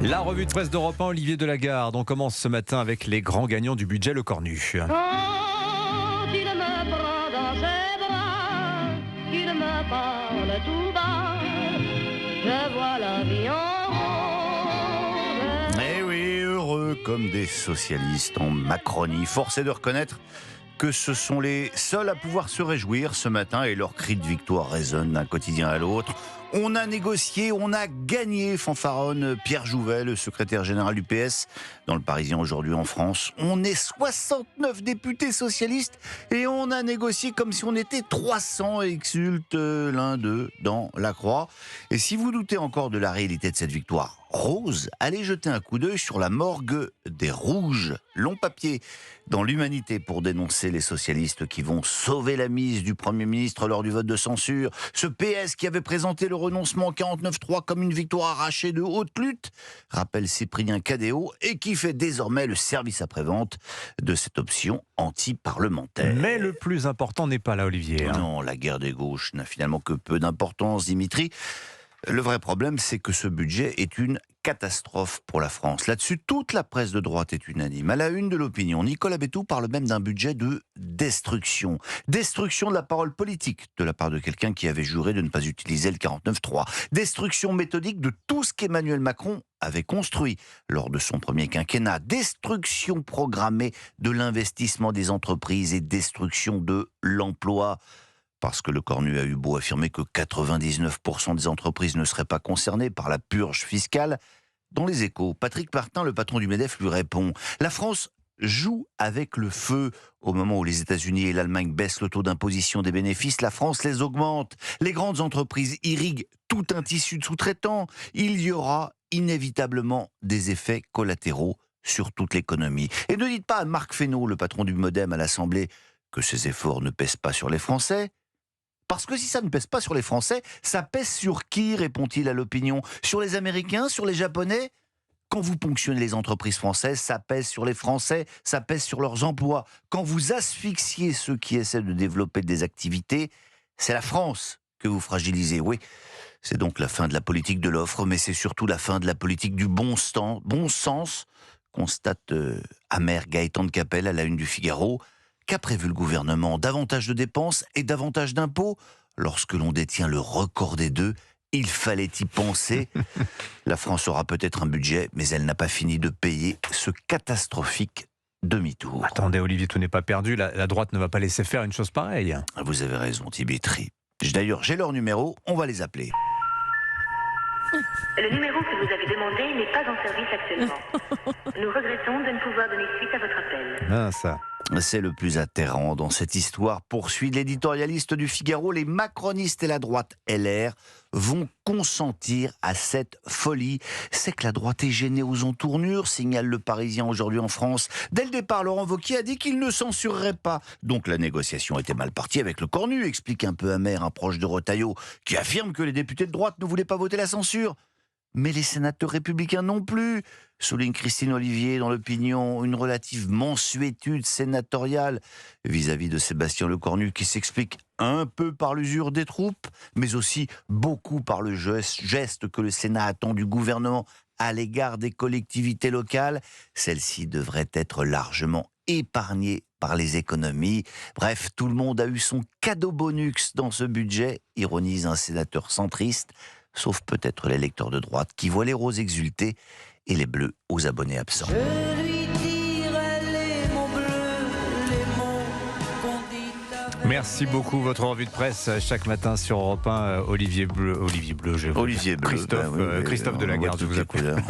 La revue de presse d'Europe 1, Olivier Delagarde. On commence ce matin avec les grands gagnants du budget, le Cornu. Quand il me prend dans ses bras, qu'il me parle tout bas, je vois la vie en rose. Eh oui, heureux comme des socialistes en Macronie. Force est de reconnaître que ce sont les seuls à pouvoir se réjouir ce matin et leurs cris de victoire résonnent d'un quotidien à l'autre. On a négocié, on a gagné, fanfaronne Pierre Jouvet, le secrétaire général du PS, dans le Parisien aujourd'hui en France. On est 69 députés socialistes et on a négocié comme si on était 300, exulte l'un d'eux dans la Croix. Et si vous doutez encore de la réalité de cette victoire rose, allez jeter un coup d'œil sur la morgue des Rouges. Long papier dans l'Humanité pour dénoncer les socialistes qui vont sauver la mise du Premier ministre lors du vote de censure. Ce PS qui avait présenté le renoncement 49-3 comme une victoire arrachée de haute lutte, rappelle Cyprien Cadéot, et qui fait désormais le service après-vente de cette option anti-parlementaire. Mais le plus important n'est pas là, Olivier. Non, la guerre des gauches n'a finalement que peu d'importance, Dimitri. Le vrai problème, c'est que ce budget est une catastrophe pour la France. Là-dessus, toute la presse de droite est unanime. À la une de l'Opinion, Nicolas Bétou parle même d'un budget de destruction. Destruction de la parole politique, de la part de quelqu'un qui avait juré de ne pas utiliser le 49.3. Destruction méthodique de tout ce qu'Emmanuel Macron avait construit lors de son premier quinquennat. Destruction programmée de l'investissement des entreprises et destruction de l'emploi. Parce que le Cornu a eu beau affirmer que 99% des entreprises ne seraient pas concernées par la purge fiscale, dans les Échos, Patrick Martin, le patron du MEDEF, lui répond « La France joue avec le feu. Au moment où les États-Unis et l'Allemagne baissent le taux d'imposition des bénéfices, la France les augmente. Les grandes entreprises irriguent tout un tissu de sous-traitants. Il y aura inévitablement des effets collatéraux sur toute l'économie. Et ne dites pas à Marc Fesneau, le patron du Modem à l'Assemblée, que ces efforts ne pèsent pas sur les Français. Parce que si ça ne pèse pas sur les Français, ça pèse sur qui, répond-il à l'Opinion? Sur les Américains? Sur les Japonais? Quand vous ponctionnez les entreprises françaises, ça pèse sur les Français, ça pèse sur leurs emplois. Quand vous asphyxiez ceux qui essaient de développer des activités, c'est la France que vous fragilisez. Oui, c'est donc la fin de la politique de l'offre, mais c'est surtout la fin de la politique du bon sens, constate amer Gaëtan de Capelle à la une du Figaro. Qu'a prévu le gouvernement? Davantage de dépenses et davantage d'impôts? Lorsque l'on détient le record des deux, il fallait y penser. La France aura peut-être un budget, mais elle n'a pas fini de payer ce catastrophique demi-tour. Attendez, Olivier, tout n'est pas perdu. La droite ne va pas laisser faire une chose pareille. Vous avez raison, Dimitri. D'ailleurs, j'ai leur numéro, on va les appeler. Le numéro que vous avez demandé n'est pas en service actuellement. Nous regrettons de ne pouvoir donner suite à votre appel. Ah, ça. C'est le plus atterrant dans cette histoire, poursuit l'éditorialiste du Figaro. Les macronistes et la droite LR vont consentir à cette folie. C'est que la droite est gênée aux entournures, signale le Parisien aujourd'hui en France. Dès le départ, Laurent Wauquiez a dit qu'il ne censurerait pas. Donc la négociation était mal partie avec le Cornu, explique un peu amer un proche de Retailleau, qui affirme que les députés de droite ne voulaient pas voter la censure. Mais les sénateurs républicains non plus, souligne Christine Olivier dans l'Opinion, une relative mansuétude sénatoriale vis-à-vis de Sébastien Lecornu qui s'explique un peu par l'usure des troupes, mais aussi beaucoup par le geste que le Sénat attend du gouvernement à l'égard des collectivités locales. Celles-ci devraient être largement épargnées par les économies. Bref, tout le monde a eu son cadeau bonus dans ce budget, ironise un sénateur centriste, sauf peut-être les lecteurs de droite qui voient les roses exulter et les bleus aux abonnés absents. Je lui dirai les mots bleus, les mots qu'on dit avec... Merci beaucoup. Votre revue de presse chaque matin sur Europe 1, Olivier Bleu, Christophe Christophe Delagarde, je vous appelle.